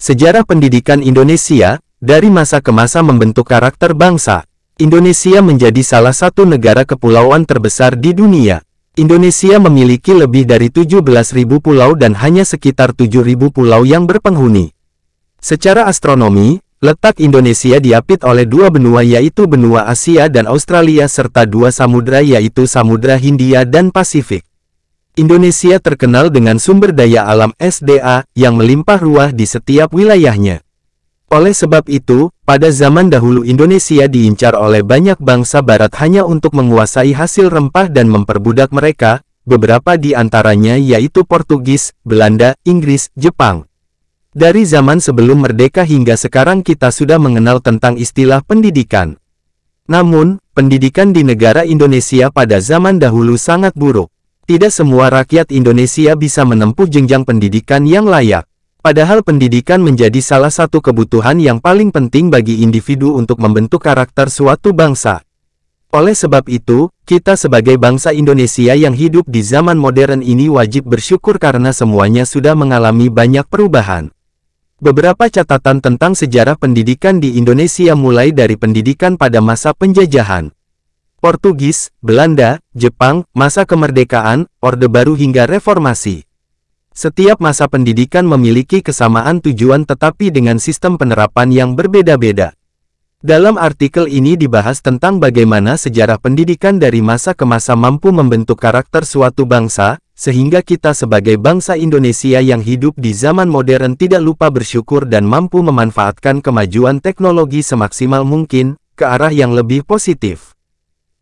Sejarah pendidikan Indonesia, dari masa ke masa membentuk karakter bangsa. Indonesia menjadi salah satu negara kepulauan terbesar di dunia. Indonesia memiliki lebih dari 17.000 pulau dan hanya sekitar 7.000 pulau yang berpenghuni. Secara astronomi, letak Indonesia diapit oleh dua benua yaitu benua Asia dan Australia serta dua samudra yaitu Samudra Hindia dan Pasifik. Indonesia terkenal dengan sumber daya alam SDA yang melimpah ruah di setiap wilayahnya. Oleh sebab itu, pada zaman dahulu Indonesia diincar oleh banyak bangsa barat hanya untuk menguasai hasil rempah dan memperbudak mereka, beberapa di antaranya yaitu Portugis, Belanda, Inggris, Jepang. Dari zaman sebelum merdeka hingga sekarang kita sudah mengenal tentang istilah pendidikan. Namun, pendidikan di negara Indonesia pada zaman dahulu sangat buruk. Tidak semua rakyat Indonesia bisa menempuh jenjang pendidikan yang layak. Padahal pendidikan menjadi salah satu kebutuhan yang paling penting bagi individu untuk membentuk karakter suatu bangsa. Oleh sebab itu, kita sebagai bangsa Indonesia yang hidup di zaman modern ini wajib bersyukur karena semuanya sudah mengalami banyak perubahan. Beberapa catatan tentang sejarah pendidikan di Indonesia mulai dari pendidikan pada masa penjajahan. Portugis, Belanda, Jepang, masa kemerdekaan, Orde Baru hingga Reformasi. Setiap masa pendidikan memiliki kesamaan tujuan tetapi dengan sistem penerapan yang berbeda-beda. Dalam artikel ini dibahas tentang bagaimana sejarah pendidikan dari masa ke masa mampu membentuk karakter suatu bangsa, sehingga kita sebagai bangsa Indonesia yang hidup di zaman modern tidak lupa bersyukur dan mampu memanfaatkan kemajuan teknologi semaksimal mungkin, ke arah yang lebih positif.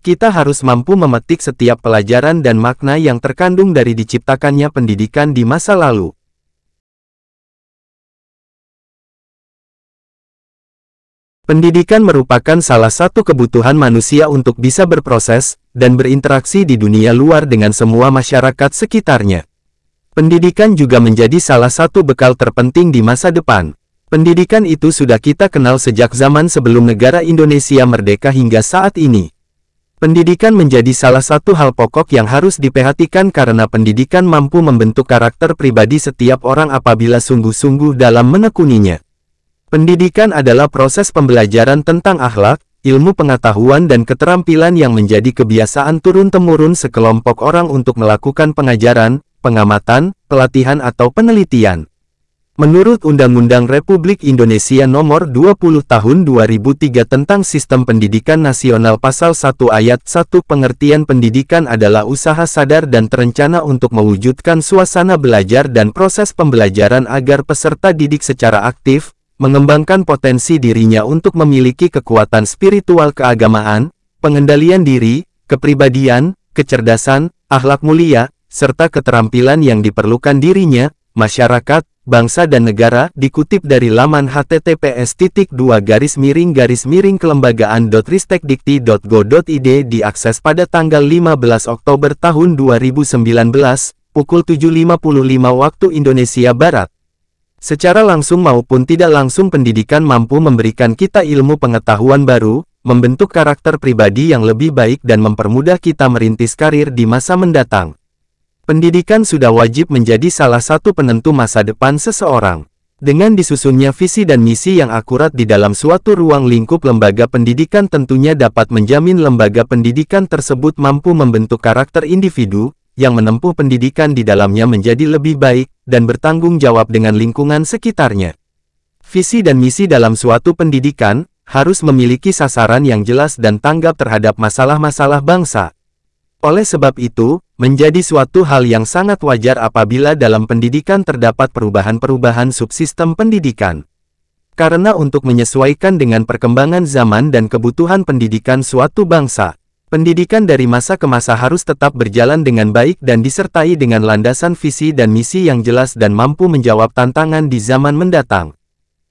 Kita harus mampu memetik setiap pelajaran dan makna yang terkandung dari diciptakannya pendidikan di masa lalu. Pendidikan merupakan salah satu kebutuhan manusia untuk bisa berproses dan berinteraksi di dunia luar dengan semua masyarakat sekitarnya. Pendidikan juga menjadi salah satu bekal terpenting di masa depan. Pendidikan itu sudah kita kenal sejak zaman sebelum negara Indonesia merdeka hingga saat ini. Pendidikan menjadi salah satu hal pokok yang harus diperhatikan karena pendidikan mampu membentuk karakter pribadi setiap orang apabila sungguh-sungguh dalam menekuninya. Pendidikan adalah proses pembelajaran tentang akhlak, ilmu pengetahuan dan keterampilan yang menjadi kebiasaan turun-temurun sekelompok orang untuk melakukan pengajaran, pengamatan, pelatihan atau penelitian. Menurut Undang-Undang Republik Indonesia Nomor 20 Tahun 2003 tentang Sistem Pendidikan Nasional Pasal 1 Ayat 1 pengertian pendidikan adalah usaha sadar dan terencana untuk mewujudkan suasana belajar dan proses pembelajaran agar peserta didik secara aktif, mengembangkan potensi dirinya untuk memiliki kekuatan spiritual keagamaan, pengendalian diri, kepribadian, kecerdasan, akhlak mulia, serta keterampilan yang diperlukan dirinya, masyarakat, bangsa dan negara, dikutip dari laman https://kelembagaan.ristekdikti.go.id diakses pada tanggal 15 Oktober tahun 2019, pukul 7.55 waktu Indonesia Barat. Secara langsung maupun tidak langsung pendidikan mampu memberikan kita ilmu pengetahuan baru, membentuk karakter pribadi yang lebih baik dan mempermudah kita merintis karir di masa mendatang. Pendidikan sudah wajib menjadi salah satu penentu masa depan seseorang. Dengan disusunnya visi dan misi yang akurat di dalam suatu ruang lingkup lembaga pendidikan tentunya dapat menjamin lembaga pendidikan tersebut mampu membentuk karakter individu, yang menempuh pendidikan di dalamnya menjadi lebih baik, dan bertanggung jawab dengan lingkungan sekitarnya. Visi dan misi dalam suatu pendidikan, harus memiliki sasaran yang jelas dan tanggap terhadap masalah-masalah bangsa. Oleh sebab itu, menjadi suatu hal yang sangat wajar apabila dalam pendidikan terdapat perubahan-perubahan subsistem pendidikan. Karena untuk menyesuaikan dengan perkembangan zaman dan kebutuhan pendidikan suatu bangsa, pendidikan dari masa ke masa harus tetap berjalan dengan baik dan disertai dengan landasan visi dan misi yang jelas dan mampu menjawab tantangan di zaman mendatang.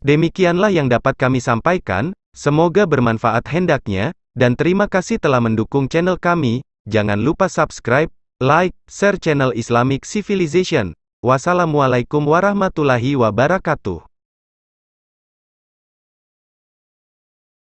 Demikianlah yang dapat kami sampaikan, semoga bermanfaat hendaknya, dan terima kasih telah mendukung channel kami. Jangan lupa subscribe, like, share channel Islamic Civilization. Wassalamualaikum warahmatullahi wabarakatuh.